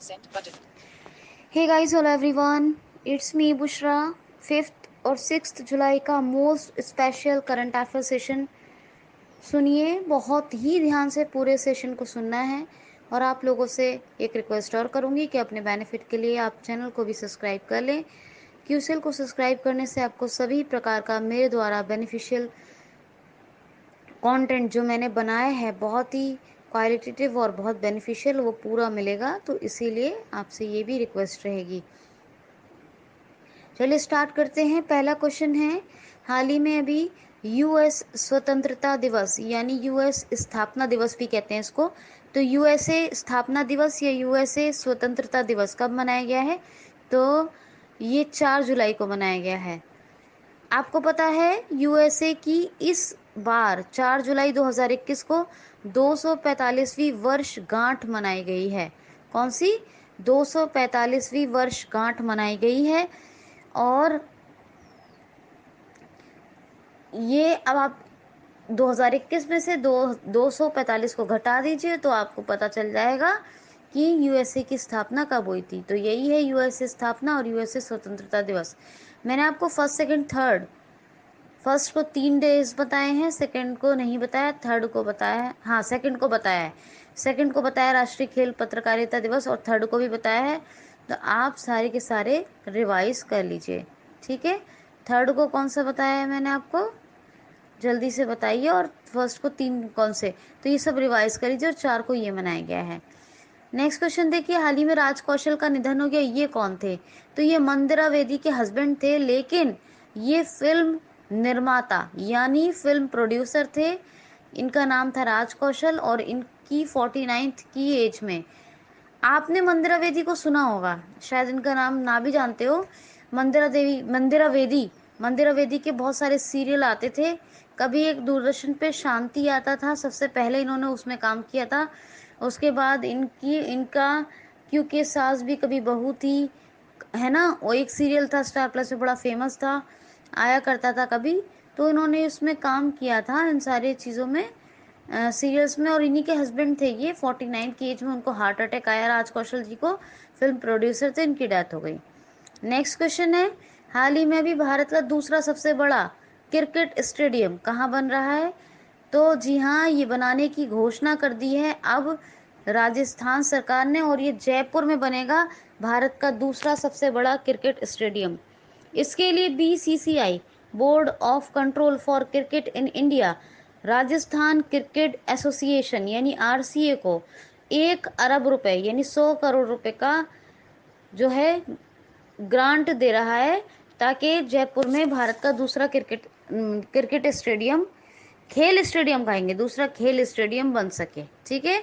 Send button. Hey guys, hello everyone, it's me Bushra. 5th और 6th जुलाई का most special current affair session सुनिए। बहुत ही ध्यान से पूरे सेशन को सुनना है। और आप लोगों से एक रिक्वेस्ट और करूंगी कि अपने बेनिफिट के लिए आप चैनल को भी सब्सक्राइब कर लें। क्यूसेल को सब्सक्राइब करने से आपको सभी प्रकार का मेरे द्वारा बेनिफिशियल कंटेंट जो मैंने बनाया है, बहुत ही क्वालिटेटिव और बहुत बेनिफिशियल, वो पूरा मिलेगा। तो इसीलिए आपसे ये भी रिक्वेस्ट रहेगी। चलिए स्टार्ट करते हैं। पहला क्वेश्चन है, हाल ही में अभी यूएस स्वतंत्रता दिवस यानी यूएस स्थापना दिवस भी कहते हैं इसको, तो यूएसए स्थापना दिवस या यूएसए स्वतंत्रता दिवस कब मनाया गया है? तो ये 4 जुलाई को मनाया गया है। आपको पता है यूएसए की इस बार 4 जुलाई 2021 को 245वीं वर्षगांठ मनाई गई है। कौन सी? 245वीं वर्षगांठ मनाई गई है। और ये अब आप 2021 में से 245 को घटा दीजिए तो आपको पता चल जाएगा कि यूएसए की स्थापना कब हुई थी। तो यही है यूएसए स्थापना और यूएसए स्वतंत्रता दिवस। मैंने आपको फर्स्ट सेकंड थर्ड, फर्स्ट को 3 डेज बताए हैं, सेकंड को नहीं बताया, थर्ड को बताया है, हाँ सेकंड को बताया है। सेकंड को बताया राष्ट्रीय खेल पत्रकारिता दिवस और थर्ड को भी बताया है। तो आप सारे के सारे रिवाइज कर लीजिए, ठीक है। थर्ड को कौन सा बताया है मैंने आपको, जल्दी से बताइए। और फर्स्ट को 3 कौन से, तो ये सब रिवाइज कर लीजिए। और 4 को ये मनाया गया है। नेक्स्ट क्वेश्चन देखिए, हाल ही में राज कौशल का निधन हो गया, ये कौन थे? तो ये मंदिरा वेदी के हस्बैंड थे, लेकिन ये फिल्म निर्माता यानी फिल्म प्रोड्यूसर थे। इनका नाम था राज कौशल और इनकी 49th की एज में। आपने मंदिरा वेदी को सुना होगा, शायद इनका नाम ना भी जानते हो। मंदिरा वेदी के बहुत सारे सीरियल आते थे। कभी एक दूरदर्शन पे शांति आता था, सबसे पहले इन्होंने उसमें काम किया था। उसके बाद इनका क्योंकि सास भी कभी बहू थी, है ना, वो एक सीरियल था स्टार प्लस में, बड़ा फेमस था, आया करता था कभी। तो इन्होंने उसमें काम किया था, इन सारी चीज़ों में, सीरियल्स में। और इन्हीं के हस्बैंड थे ये। 49 की एज में उनको हार्ट अटैक आया राज कौशल जी को, फिल्म प्रोड्यूसर थे, इनकी डेथ हो गई। नेक्स्ट क्वेश्चन है, हाल ही में अभी भारत का दूसरा सबसे बड़ा क्रिकेट स्टेडियम कहाँ बन रहा है? तो जी हाँ, ये बनाने की घोषणा कर दी है अब राजस्थान सरकार ने, और ये जयपुर में बनेगा भारत का दूसरा सबसे बड़ा क्रिकेट स्टेडियम। इसके लिए BCCI, board of control for cricket in India, Rajasthan cricket association यानी आरसीए को 1 अरब रुपए यानी 100 करोड़ रुपए का जो है ग्रांट दे रहा है, ताकि जयपुर में भारत का दूसरा क्रिकेट स्टेडियम, खेल स्टेडियम कहेंगे, दूसरा खेल स्टेडियम बन सके, ठीक है।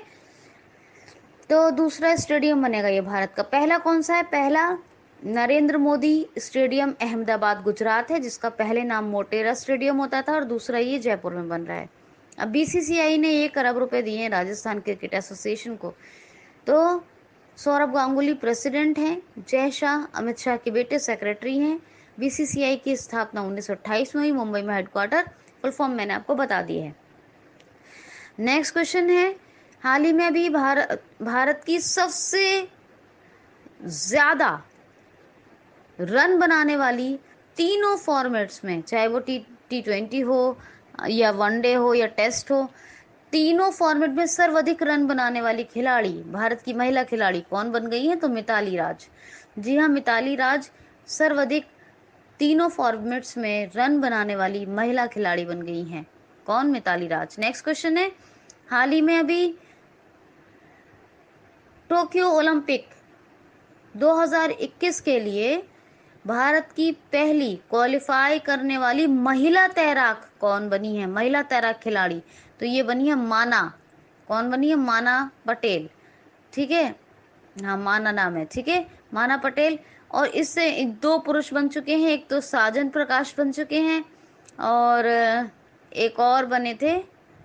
तो दूसरा स्टेडियम बनेगा ये भारत का। पहला कौन सा है? पहला नरेंद्र मोदी स्टेडियम अहमदाबाद गुजरात है, जिसका पहले नाम मोटेरा स्टेडियम होता था, और दूसरा ये जयपुर में बन रहा है। अब बीसीसीआई ने 1 अरब रुपए दिए हैं राजस्थान क्रिकेट एसोसिएशन को। तो सौरभ गांगुली प्रेसिडेंट हैं, जय शाह अमित शाह के बेटे सेक्रेटरी हैं। बीसीसीआई की स्थापना 1928 में हुई, मुंबई में हेडक्वार्टर। फुल फॉर्म मैंने आपको बता दी है। नेक्स्ट क्वेश्चन है, हाल ही में अभी भारत की सबसे ज्यादा रन बनाने वाली तीनों फॉर्मेट्स में, चाहे वो टी20 हो या वनडे हो या टेस्ट हो, तीनों फॉर्मेट में सर्वाधिक रन बनाने वाली खिलाड़ी, भारत की महिला खिलाड़ी कौन बन गई है? तो मिताली राज। जी हाँ, मिताली राज सर्वाधिक तीनों फॉर्मेट्स में रन बनाने वाली महिला खिलाड़ी बन गई हैं। कौन? मिताली राज। नेक्स्ट क्वेश्चन है, हाल ही में अभी टोक्यो ओलंपिक 2021 के लिए भारत की पहली क्वालिफाई करने वाली महिला तैराक कौन बनी है? महिला तैराक खिलाड़ी, तो ये बनी है माना। कौन बनी है? माना पटेल, ठीक है। हाँ, माना नाम है, ठीक है, माना पटेल। और इससे 2 पुरुष बन चुके हैं, एक तो साजन प्रकाश बन चुके हैं, और एक और बने थे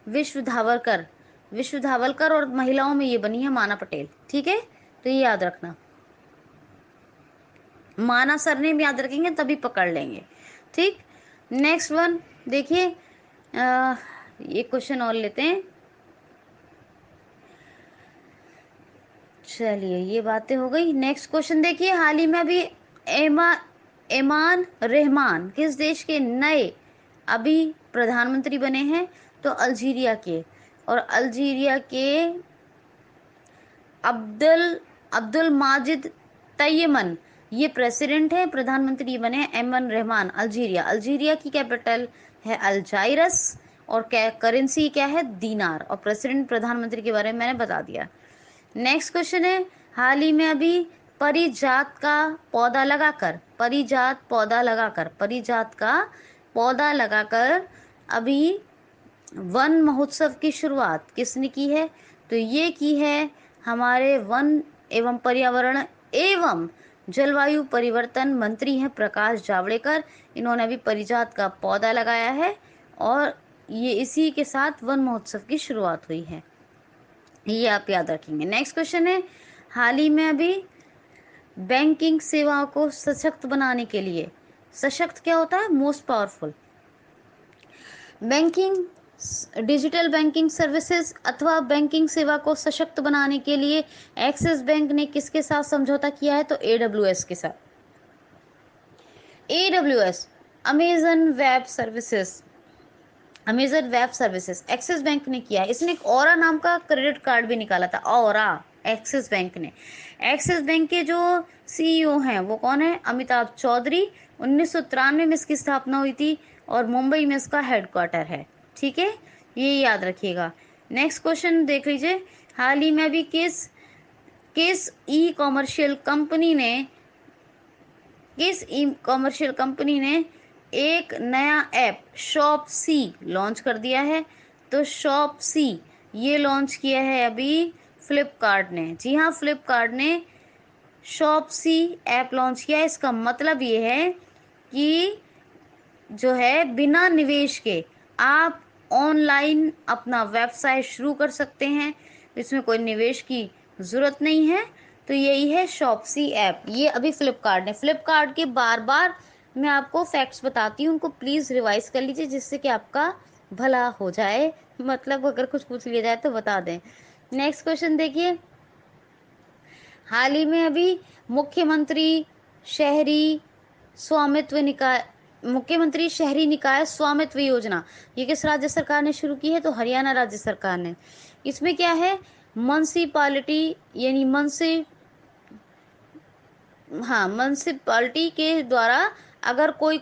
विश्व धावलकर, और महिलाओं में ये बनी है माना पटेल, ठीक है। तो ये याद रखना, माना सरनेम याद रखेंगे तभी पकड़ लेंगे, ठीक। नेक्स्ट वन देखिए, ये क्वेश्चन और लेते हैं। चलिए ये बातें हो गई। नेक्स्ट क्वेश्चन देखिए, हाल ही में अभी एमान रहमान किस देश के नए अभी प्रधानमंत्री बने हैं? तो अल्जीरिया के। और अल्जीरिया के अब्दुल अब्दुल माजिद तय्यमन ये प्रेसिडेंट है, प्रधानमंत्री बने हैं एमन रहमान। अल्जीरिया, अल्जीरिया की कैपिटल है अल्जाइरस, और क्या करेंसी क्या है? दीनार। और प्रेसिडेंट प्रधानमंत्री के बारे में मैंने बता दिया। नेक्स्ट क्वेश्चन है, हाल ही में अभी परिजात का पौधा लगाकर, परिजात का पौधा लगाकर अभी वन महोत्सव की शुरुआत किसने की है? तो ये की है हमारे वन एवं पर्यावरण एवं जलवायु परिवर्तन मंत्री हैं प्रकाश जावड़ेकर। इन्होंने अभी परिजात का पौधा लगाया है और ये इसी के साथ वन महोत्सव की शुरुआत हुई है, ये आप याद रखेंगे। नेक्स्ट क्वेश्चन है, हाल ही में अभी बैंकिंग सेवाओं को सशक्त बनाने के लिए, सशक्त क्या होता है? Most powerful. Banking, digital banking services अथवा बैंकिंग सेवा को सशक्त बनाने के लिए एक्सिस बैंक ने किसके साथ समझौता किया है? तो AWS के साथ। AWS, Amazon web services axis bank ने किया है। इसने एक ऑरा नाम का क्रेडिट कार्ड भी निकाला था, ऑरा, एक्सिस बैंक ने। एक्सिस बैंक के जो CEO हैं वो कौन है? अमिताभ चौधरी। 1993 में इसकी स्थापना हुई थी और मुंबई में इसका हेडक्वार्टर है। ठीक है, ये याद रखिएगा। नेक्स्ट क्वेश्चन देख लीजिए, हाल ही में अभी किस ई कॉमर्शियल कंपनी ने एक नया ऐप शॉपसी लॉन्च कर दिया है? तो शॉपसी ये लॉन्च किया है अभी फ्लिपकार्ट ने। जी हाँ, फ्लिपकार्ट ने शॉपसी ऐप लॉन्च किया है। इसका मतलब ये है कि जो है बिना निवेश के आप ऑनलाइन अपना व्यवसाय शुरू कर सकते हैं, इसमें कोई निवेश की जरूरत नहीं है। तो यही है शॉपसी ऐप, ये अभी फ्लिपकार्ट के बार बार मैं आपको फैक्ट्स बताती हूँ, उनको प्लीज़ रिवाइज कर लीजिए जिससे कि आपका भला हो जाए, मतलब अगर कुछ पूछ लिया जाए तो बता दें। नेक्स्ट क्वेश्चन देखिए, हाल ही में अभी मुख्यमंत्री शहरी शहरी निकाय स्वामित्व योजना ये किस राज्य सरकार ने शुरू की है? तो हरियाणा राज्य सरकार ने। इसमें क्या है? म्युनिसिपालिटी यानी म्युनिसिपालिटी के द्वारा अगर कोई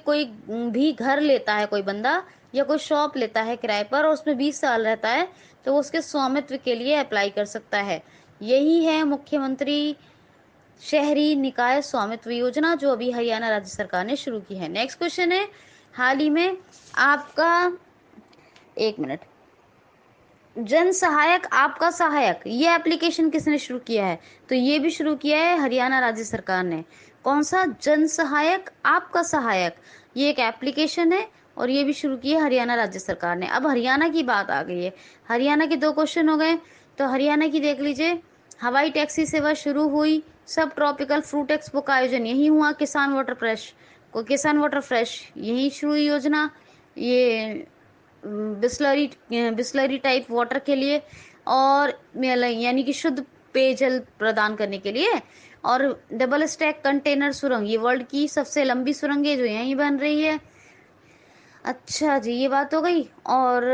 भी घर लेता है, कोई बंदा या कोई शॉप लेता है किराए पर और उसमें 20 साल रहता है तो वो उसके स्वामित्व के लिए अप्लाई कर सकता है। यही है मुख्यमंत्री शहरी निकाय स्वामित्व योजना जो अभी हरियाणा राज्य सरकार ने शुरू की है। नेक्स्ट क्वेश्चन है, हाल ही में आपका, एक मिनट, जन सहायक आपका सहायक ये एप्लीकेशन किसने शुरू किया है? तो ये भी शुरू किया है हरियाणा राज्य सरकार ने। कौन सा? जन सहायक आपका सहायक, ये एक एप्लीकेशन है और ये भी शुरू की है हरियाणा राज्य सरकार ने। अब हरियाणा की बात आ गई है, हरियाणा के 2 क्वेश्चन हो गए। तो हरियाणा की देख लीजिए, हवाई टैक्सी सेवा शुरू हुई, सब ट्रॉपिकल फ्रूट एक्सपो का आयोजन यही हुआ, किसान वाटर फ्रेश यही शुरू हुई योजना, ये बिस्लरी टाइप वाटर के लिए और यानी कि शुद्ध पेयजल प्रदान करने के लिए। और डबल स्टैक कंटेनर सुरंग, ये वर्ल्ड की सबसे लंबी सुरंग है जो यहीं बन रही है। अच्छा जी, ये बात हो गई। और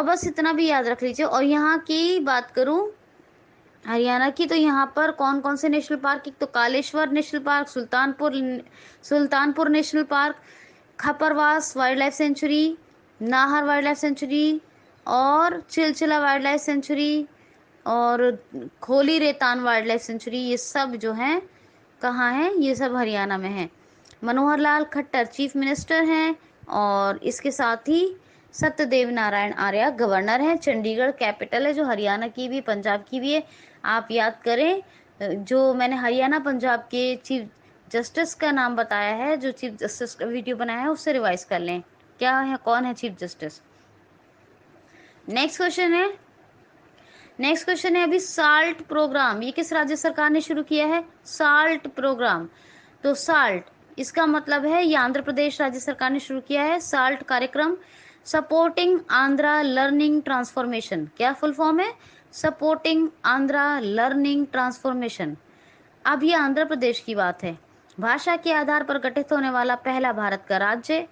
बस इतना भी याद रख लीजिए। और यहाँ की बात करूं हरियाणा की, तो यहाँ पर कौन कौन से नेशनल पार्क? तो Kaleshwar national park, Sultanpur national park, Khaparwas wildlife sanctuary, Nahar wildlife sanctuary और चिलचिला वाइल्ड लाइफ सेंचुरी और खोली रेतान वाइल्ड लाइफ सेंचुरी, ये सब जो हैं कहाँ हैं? ये सब हरियाणा में हैं। मनोहर लाल खट्टर चीफ मिनिस्टर हैं और इसके साथ ही सत्यदेव नारायण आर्य गवर्नर हैं। चंडीगढ़ कैपिटल है जो हरियाणा की भी पंजाब की भी है, आप याद करें। जो मैंने हरियाणा पंजाब के चीफ जस्टिस का नाम बताया है, जो चीफ जस्टिस का वीडियो बनाया है उससे रिवाइज कर लें क्या है, कौन है चीफ जस्टिस। नेक्स्ट क्वेश्चन है अभी साल्ट प्रोग्राम ये किस राज्य सरकार ने शुरू किया है? साल्ट प्रोग्राम, तो साल्ट इसका मतलब है ये आंध्र प्रदेश राज्य सरकार ने शुरू किया है। साल्ट कार्यक्रम सपोर्टिंग आंध्रा लर्निंग ट्रांसफॉर्मेशन, क्या फुल फॉर्म है? Supporting Andhra learning transformation. अब ये आंध्र प्रदेश की बात है। भाषा के आधार पर गठित होने वाला पहला भारत का राज्य।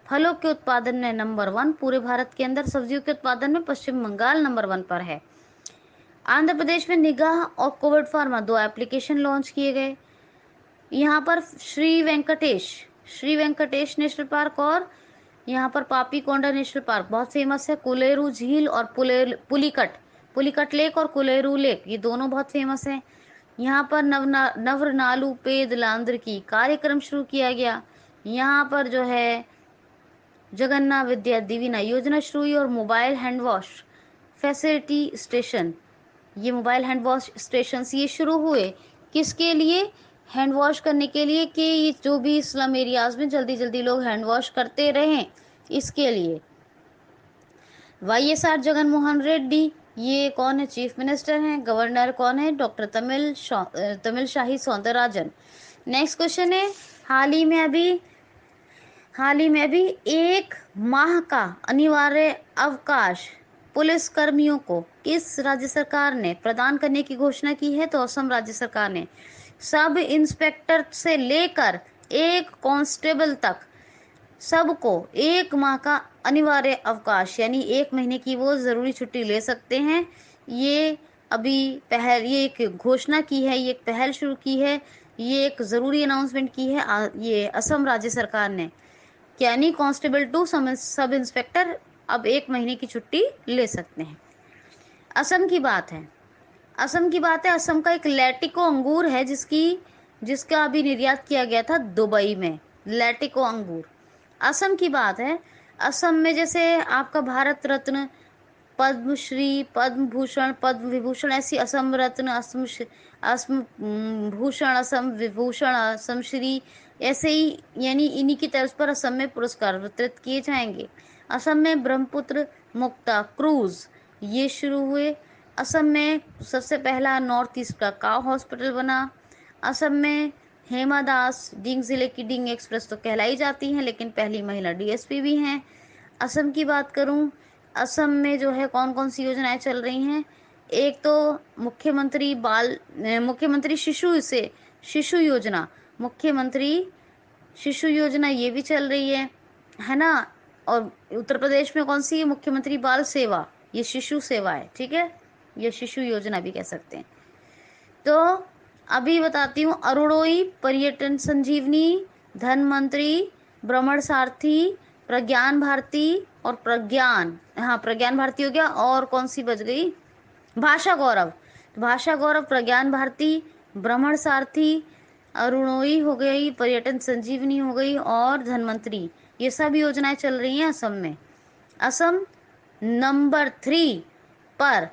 फलों के उत्पादन में नंबर 1 पूरे भारत के अंदर। सब्जियों के उत्पादन में पश्चिम बंगाल नंबर 1 पर है। आंध्र प्रदेश में निगाह और कोविड फार्मा 2 एप्लीकेशन लॉन्च किए गए। यहाँ पर श्री वेंकटेश नेशनल पार्क और यहाँ पर पापी कोंडा नेशनल पार्क बहुत फेमस है। कुलेरू झील और पुलिकट लेक और कुलेरू लेक ये दोनों बहुत फेमस हैं। यहाँ पर नवरनालू पेद लांद्र की कार्यक्रम शुरू किया गया। यहाँ पर जो है जगन्नाथ विद्या दिविना योजना शुरू हुई और mobile hand wash facility station, ये मोबाइल हैंड वॉश स्टेशन ये शुरू हुए किसके लिए? हैंड वॉश करने के लिए कि ये जो भी स्लम एरियाज में जल्दी जल्दी लोग हैंड वॉश करते रहें, इसके लिए। YSR जगन मोहन रेड्डी ये कौन है? चीफ मिनिस्टर हैं। गवर्नर कौन है? Doctor Tamilisai Soundararajan. Next question है, हाल ही में अभी 1 माह का अनिवार्य अवकाश पुलिस कर्मियों को किस राज्य सरकार ने प्रदान करने की घोषणा की है? तो असम राज्य सरकार ने। सब इंस्पेक्टर से लेकर 1 कांस्टेबल तक सबको 1 माह का अनिवार्य अवकाश यानी 1 महीने की वो जरूरी छुट्टी ले सकते हैं। ये अभी ये एक घोषणा की है, ये एक पहल शुरू की है, ये एक जरूरी अनाउंसमेंट की है ये असम राज्य सरकार ने। यानी कांस्टेबल टू सब इंस्पेक्टर अब 1 महीने की छुट्टी ले सकते हैं। असम की बात है। असम का एक लैटिको अंगूर है जिसका अभी निर्यात किया गया था दुबई में, लैटिको अंगूर। असम की बात है। असम में जैसे आपका भारत रत्न, पद्मश्री, पद्म भूषण, पद्म विभूषण, ऐसी असम रत्न, असम भूषण, असम विभूषण, असम श्री, ऐसे ही यानी इन्हीं की तर्ज पर असम में पुरस्कार वितरित किए जाएंगे। असम में ब्रह्मपुत्र मुक्ता क्रूज ये शुरू हुए। असम में सबसे पहला नॉर्थ ईस्ट का काव हॉस्पिटल बना। असम में हेमा दास डींग जिले की डींग एक्सप्रेस तो कहलाई जाती हैं, लेकिन पहली महिला DSP भी हैं। असम की बात करूं, असम में जो है कौन कौन सी योजनाएं चल रही हैं? एक तो मुख्यमंत्री शिशु योजना, मुख्यमंत्री शिशु योजना ये भी चल रही है ना। और उत्तर प्रदेश में कौन सी है? मुख्यमंत्री बाल सेवा, ये शिशु सेवा है, ठीक है, ये शिशु योजना भी कह सकते हैं। तो अभी बताती हूँ, अरुणोई पर्यटन संजीवनी, धनमंत्री, भ्रमण सारथी, प्रज्ञान भारती और प्रज्ञान भारती हो गया। और कौन सी बच गई? भाषा गौरव, प्रज्ञान भारती, भ्रमण सारथी, अरुणोई हो गई, पर्यटन संजीवनी हो गई और धनमंत्री, ये सब योजनाएं चल रही हैं असम में। असम नंबर 3 पर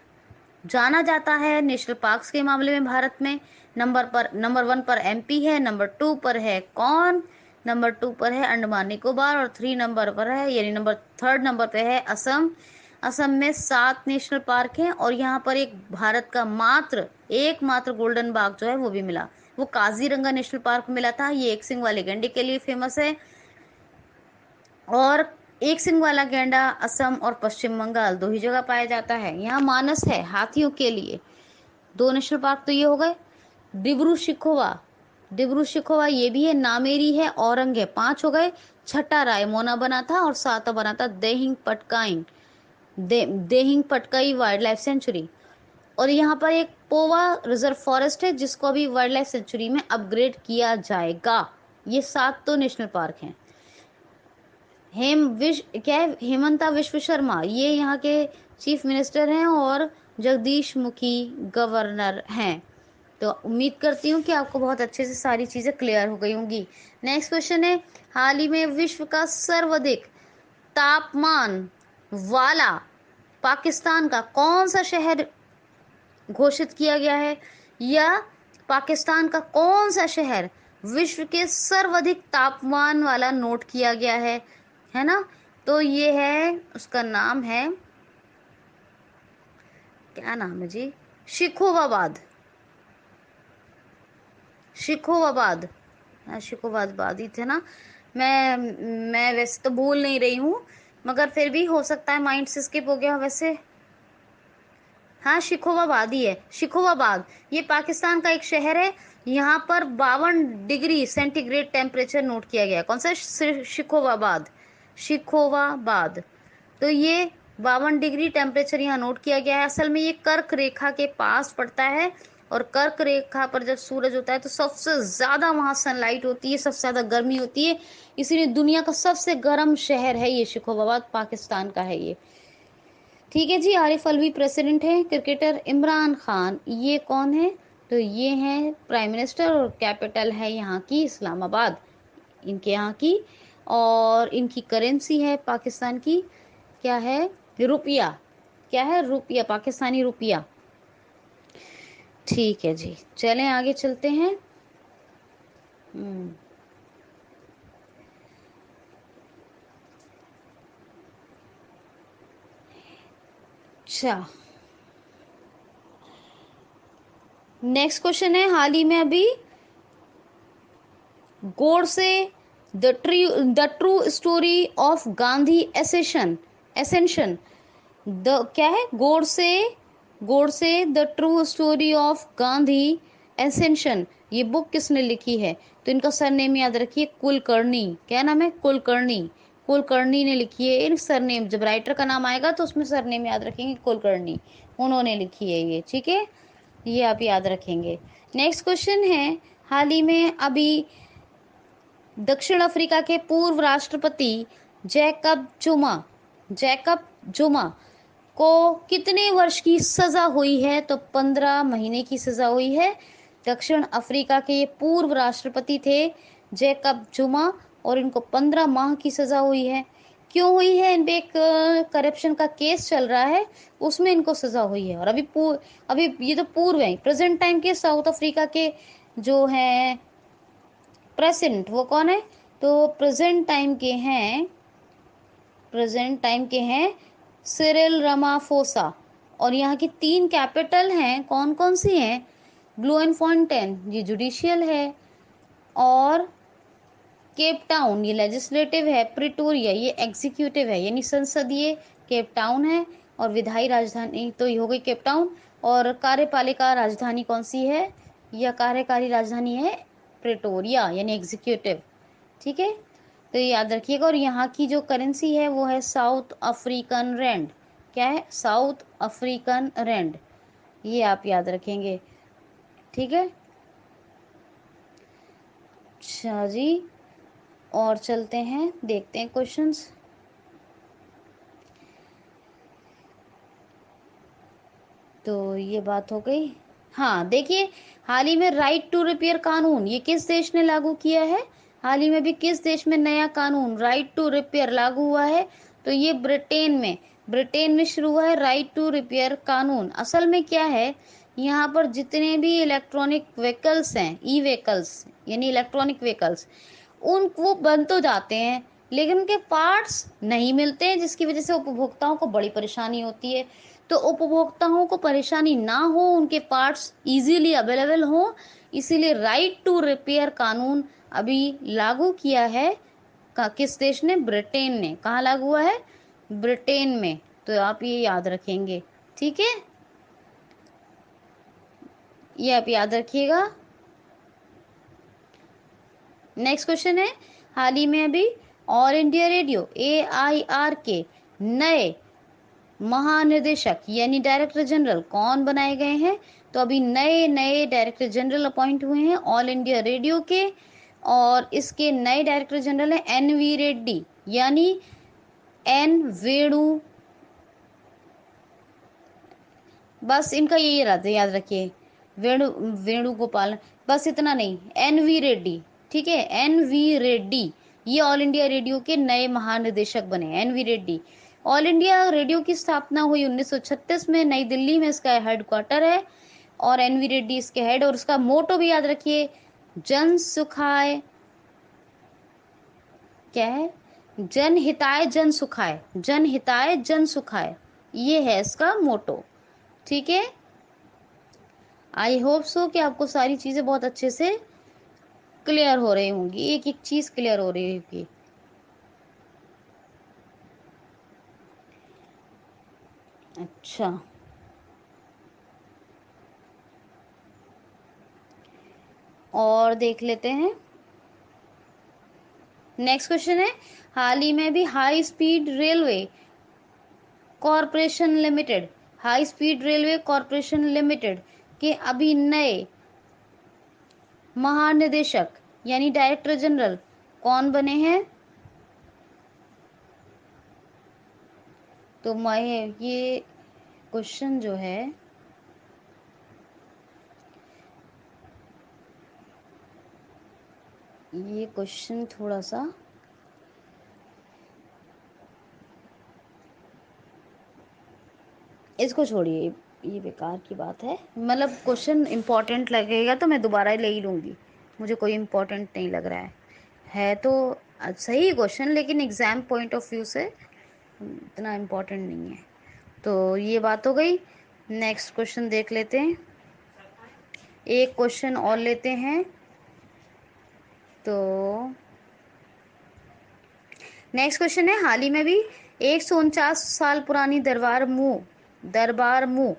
जाना जाता है नेशनल पार्क्स के मामले में भारत में। नंबर 1 पर MP है, नंबर 2 पर है कौन? नंबर 2 पर है अंडमान निकोबार और 3 नंबर पर है यानी थर्ड नंबर पे है असम। असम में 7 नेशनल पार्क हैं और यहाँ पर एक भारत का एकमात्र गोल्डन बाग जो है वो भी मिला, वो काजीरंगा नेशनल पार्क मिला था। ये एक सिंग वाले गैंडे के लिए फेमस है और एक सिंग वाला गैंडा असम और पश्चिम बंगाल 2 ही जगह पाया जाता है। यहाँ मानस है हाथियों के लिए। 2 नेशनल पार्क तो ये हो गए। डिब्रू शिखोवा ये भी है, नामेरी है, औरंग है, 5 हो गए। छठा रायमोना बना था और 7 बना था Dehing Patkai wild life sanctuary. और यहाँ पर एक पोवा रिजर्व फॉरेस्ट है जिसको अभी वाइल्ड लाइफ सेंचुरी में अपग्रेड किया जाएगा। ये 7 तो नेशनल पार्क हैं। हेमंता विश्व शर्मा ये यहाँ के चीफ मिनिस्टर हैं और जगदीश मुखी गवर्नर हैं। तो उम्मीद करती हूँ कि आपको बहुत अच्छे से सारी चीजें क्लियर हो गई होंगी। नेक्स्ट क्वेश्चन है, हाल ही में विश्व का सर्वाधिक तापमान वाला पाकिस्तान का कौन सा शहर घोषित किया गया है? या पाकिस्तान का कौन सा शहर विश्व के सर्वाधिक तापमान वाला नोट किया गया है ना? तो ये है, उसका नाम है, क्या नाम है जी? शिखोवाबाद ही थे ना। मैं वैसे तो भूल नहीं रही हूँ, मगर फिर भी हो सकता है माइंड से स्किप हो गया। वैसे हाँ, शिखोवाबाद ही है, शिखोवाबाद। ये पाकिस्तान का एक शहर है। यहाँ पर 52 डिग्री सेंटीग्रेड टेम्परेचर नोट किया गया। कौन सा? शिखोवाबाद, शिखोवाबाद। तो ये 52 डिग्री टेम्परेचर यहाँ नोट किया गया है। असल में ये कर्क रेखा के पास पड़ता है, और कर्क रेखा पर जब सूरज होता है तो सबसे ज्यादा वहां सनलाइट होती है, सबसे ज्यादा गर्मी होती है। इसीलिए दुनिया का सबसे गर्म शहर है ये शिखोवाबाद, पाकिस्तान का है ये। ठीक है जी। आरिफ अलवी प्रेसिडेंट है। क्रिकेटर इमरान खान, ये कौन है? तो ये है प्राइम मिनिस्टर, और कैपिटल है यहाँ की इस्लामाबाद, इनके यहाँ की। और इनकी करेंसी है पाकिस्तान की, क्या है? रुपया। क्या है? रुपया, पाकिस्तानी रुपया। ठीक है जी, चलें आगे चलते हैं। अच्छा, नेक्स्ट क्वेश्चन है। हाल ही में अभी Godse the true story of Gandhi ascension the क्या है? Godse the true story of Gandhi ascension, ये बुक किसने लिखी है? तो इनका सरनेम याद रखिए, कुलकर्णी। क्या नाम है? कुलकर्णी। कुलकर्णी ने लिखी है। इन सरनेम, जब राइटर का नाम आएगा तो उसमें सरनेम याद रखेंगे, कुलकर्णी, उन्होंने लिखी है ये। ठीक है, ये आप याद रखेंगे। नेक्स्ट क्वेश्चन है। हाल ही में अभी दक्षिण अफ्रीका के पूर्व राष्ट्रपति जैकब जुमा को कितने वर्ष की सजा हुई है? तो 15 महीने की सजा हुई है। दक्षिण अफ्रीका के ये पूर्व राष्ट्रपति थे जैकब जुमा, और इनको 15 माह की सजा हुई है। क्यों हुई है? इन पे एक करप्शन का केस चल रहा है, उसमें इनको सजा हुई है। और अभी ये तो पूर्व है, प्रेजेंट टाइम के साउथ अफ्रीका के जो हैं प्रेसिडेंट, वो कौन है? तो प्रेजेंट टाइम के हैं सिरिल रामाफोसा। और यहाँ की 3 कैपिटल हैं, कौन कौन सी हैं? ब्लूएनफॉन्टेन, ये जुडिशियल है, और केप टाउन, ये लेजिस्लेटिव है, प्रिटोरिया, ये एग्जीक्यूटिव है, यानी संसदीय केप टाउन है। और विधायी राजधानी तो ये हो गई केप टाउन। और कार्यपालिका राजधानी कौन सी है, या कार्यकारी राजधानी है प्रिटोरिया, यानी एग्जीक्यूटिव। ठीक है, तो ये याद रखिएगा। और यहाँ की जो करेंसी है वो है साउथ अफ्रीकन रैंड। क्या है? साउथ अफ्रीकन रैंड, ये आप याद रखेंगे। ठीक है, अच्छा जी, और चलते हैं, देखते हैं क्वेश्चंस। तो ये बात हो गई। हाँ देखिए, हाल ही में राइट टू रिपेयर कानून, ये किस देश ने लागू किया है? हाल ही में भी किस देश में नया कानून राइट टू रिपेयर लागू हुआ है? तो ये ब्रिटेन में शुरू हुआ है राइट टू रिपेयर कानून। असल में क्या है, यहाँ पर जितने भी इलेक्ट्रॉनिक व्हीकल्स हैं, ई व्हीकल्स यानी इलेक्ट्रॉनिक व्हीकल्स, उन वो बन तो जाते हैं, लेकिन उनके पार्ट्स नहीं मिलते हैं, जिसकी वजह से उपभोक्ताओं को बड़ी परेशानी होती है। तो उपभोक्ताओं को परेशानी ना हो, उनके पार्ट्स इजीली अवेलेबल हो, इसीलिए राइट टू रिपेयर कानून अभी लागू किया है। किस देश ने? ब्रिटेन ने। कहाँ लागू हुआ है? ब्रिटेन में। तो आप ये याद रखेंगे। ठीक है, ये आप याद रखिएगा। नेक्स्ट क्वेश्चन है। हाल ही में अभी ऑल इंडिया रेडियो AIR के नए महानिदेशक यानी डायरेक्टर जनरल कौन बनाए गए हैं? तो अभी नए नए डायरेक्टर जनरल अपॉइंट हुए हैं ऑल इंडिया रेडियो के, और इसके नए डायरेक्टर जनरल हैं NV रेड्डी, यानी N वेणु, बस इनका यही रहता है, याद रखिए, वेणुगोपाल, बस इतना नहीं, NV रेड्डी। ठीक है, NV रेड्डी, ये ऑल इंडिया रेडियो के नए महानिदेशक बने, NV Reddy. All India radio की स्थापना हुई 1936 में, नई दिल्ली में इसका हेडक्वार्टर है, और NV रेड्डी इसके हेड। और उसका मोटो भी याद रखिए, जन सुखाय, क्या है? जन हिताय जन सुखाय, जन हिताय जन सुखाय, ये है इसका मोटो। ठीक है, आई होप सो कि आपको सारी चीजें बहुत अच्छे से क्लियर हो रही होंगी, एक एक चीज क्लियर हो रही होगी। अच्छा, और देख लेते हैं। नेक्स्ट क्वेश्चन है, हाल ही में भी high speed railway corporation limited, high speed railway corporation limited के अभी नए महानिदेशक यानी डायरेक्टर जनरल कौन बने हैं? तो मैं ये क्वेश्चन जो है ये क्वेश्चन थोड़ा सा इसको छोड़िए, ये बेकार की बात है। मतलब क्वेश्चन इंपॉर्टेंट लगेगा तो मैं दोबारा ले ही लूँगी, मुझे कोई इंपॉर्टेंट नहीं लग रहा है तो सही क्वेश्चन, लेकिन एग्ज़ाम पॉइंट ऑफ व्यू से इतना इम्पोर्टेंट नहीं है। तो ये बात हो गई। नेक्स्ट क्वेश्चन देख लेते हैं, एक क्वेश्चन और लेते हैं। तो नेक्स्ट क्वेश्चन है, हाल ही में भी 149 साल पुरानी दरबार मुंह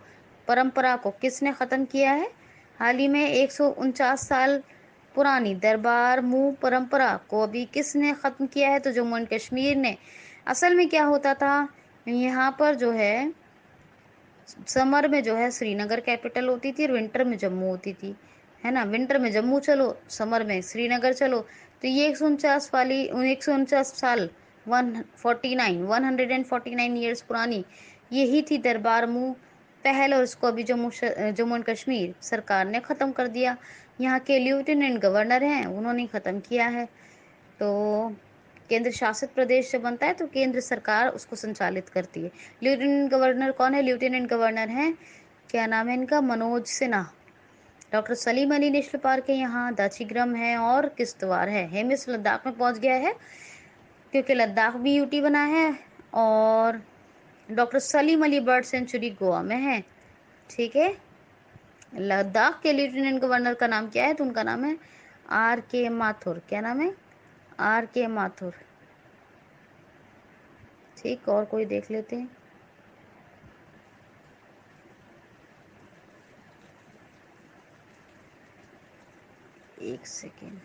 परंपरा को किसने खत्म किया है? हाल ही में 149 साल पुरानी दरबार मुंह परंपरा को अभी किसने खत्म किया है? तो जम्मू एंड कश्मीर ने। असल में क्या होता था, यहाँ पर जो है समर में जो है श्रीनगर कैपिटल होती थी और विंटर में जम्मू होती थी, है ना। विंटर में जम्मू चलो, समर में श्रीनगर चलो। तो ये 149 साल 149 ईयर्स पुरानी यही थी दरबार मुंह पहल, और उसको अभी जम्मू एंड कश्मीर सरकार ने ख़त्म कर दिया। यहाँ के लेफ्टिनेंट गवर्नर हैं, उन्होंने ख़त्म किया है। तो केंद्र शासित प्रदेश जब बनता है तो केंद्र सरकार उसको संचालित करती है। लेफ्टिनेंट गवर्नर कौन है? लेफ्टिनेंट गवर्नर हैं, क्या नाम है इनका, Manoj Sinha. Doctor Salim Ali national park है यहाँ, दाचीग्रम है और किश्तवाड़ है। हेमिस लद्दाख में पहुंच गया है क्योंकि लद्दाख भी यूटी बना है, और doctor Salim Ali bird sanctuary Goa में है। ठीक है, लद्दाख के लेफ्टिनेंट गवर्नर का नाम क्या है? तो उनका नाम है R.K. माथुर। क्या नाम है? R.K. माथुर। ठीक, और कोई देख लेते हैं। एक सेकेंड।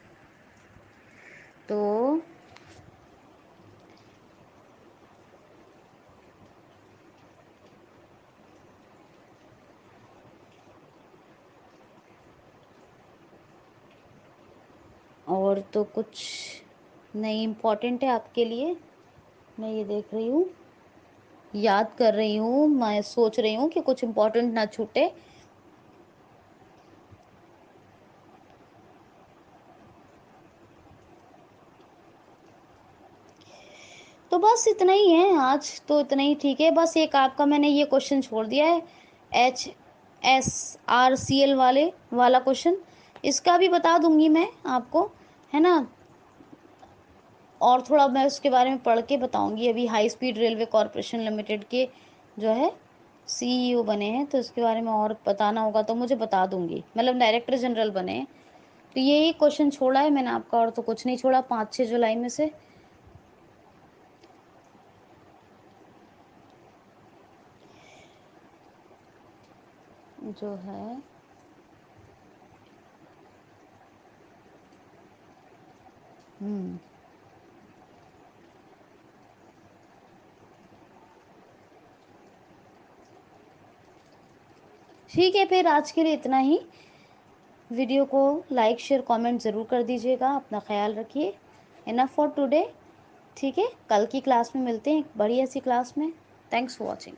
तो और तो कुछ नहीं इम्पोर्टेंट है आपके लिए, मैं ये देख रही हूँ, याद कर रही हूँ, मैं सोच रही हूँ कि कुछ इम्पोर्टेंट ना छूटे। तो बस इतना ही है आज, तो इतना ही ठीक है। बस एक आपका मैंने ये क्वेश्चन छोड़ दिया है, HSRCL वाला क्वेश्चन, इसका भी बता दूंगी मैं आपको, है ना। और थोड़ा मैं उसके बारे में पढ़ के बताऊंगी। अभी high speed railway corporation limited के जो है CEO बने हैं, तो इसके बारे में और बताना होगा तो मुझे बता दूंगी, मतलब डायरेक्टर जनरल बने हैं। तो यही क्वेश्चन छोड़ा है मैंने आपका, और तो कुछ नहीं छोड़ा 5-6 जुलाई में से। जो है ठीक है, फिर आज के लिए इतना ही। वीडियो को लाइक शेयर कमेंट ज़रूर कर दीजिएगा। अपना ख्याल रखिए। Enough for today. ठीक है, कल की क्लास में मिलते हैं एक बढ़िया सी क्लास में। Thanks for watching.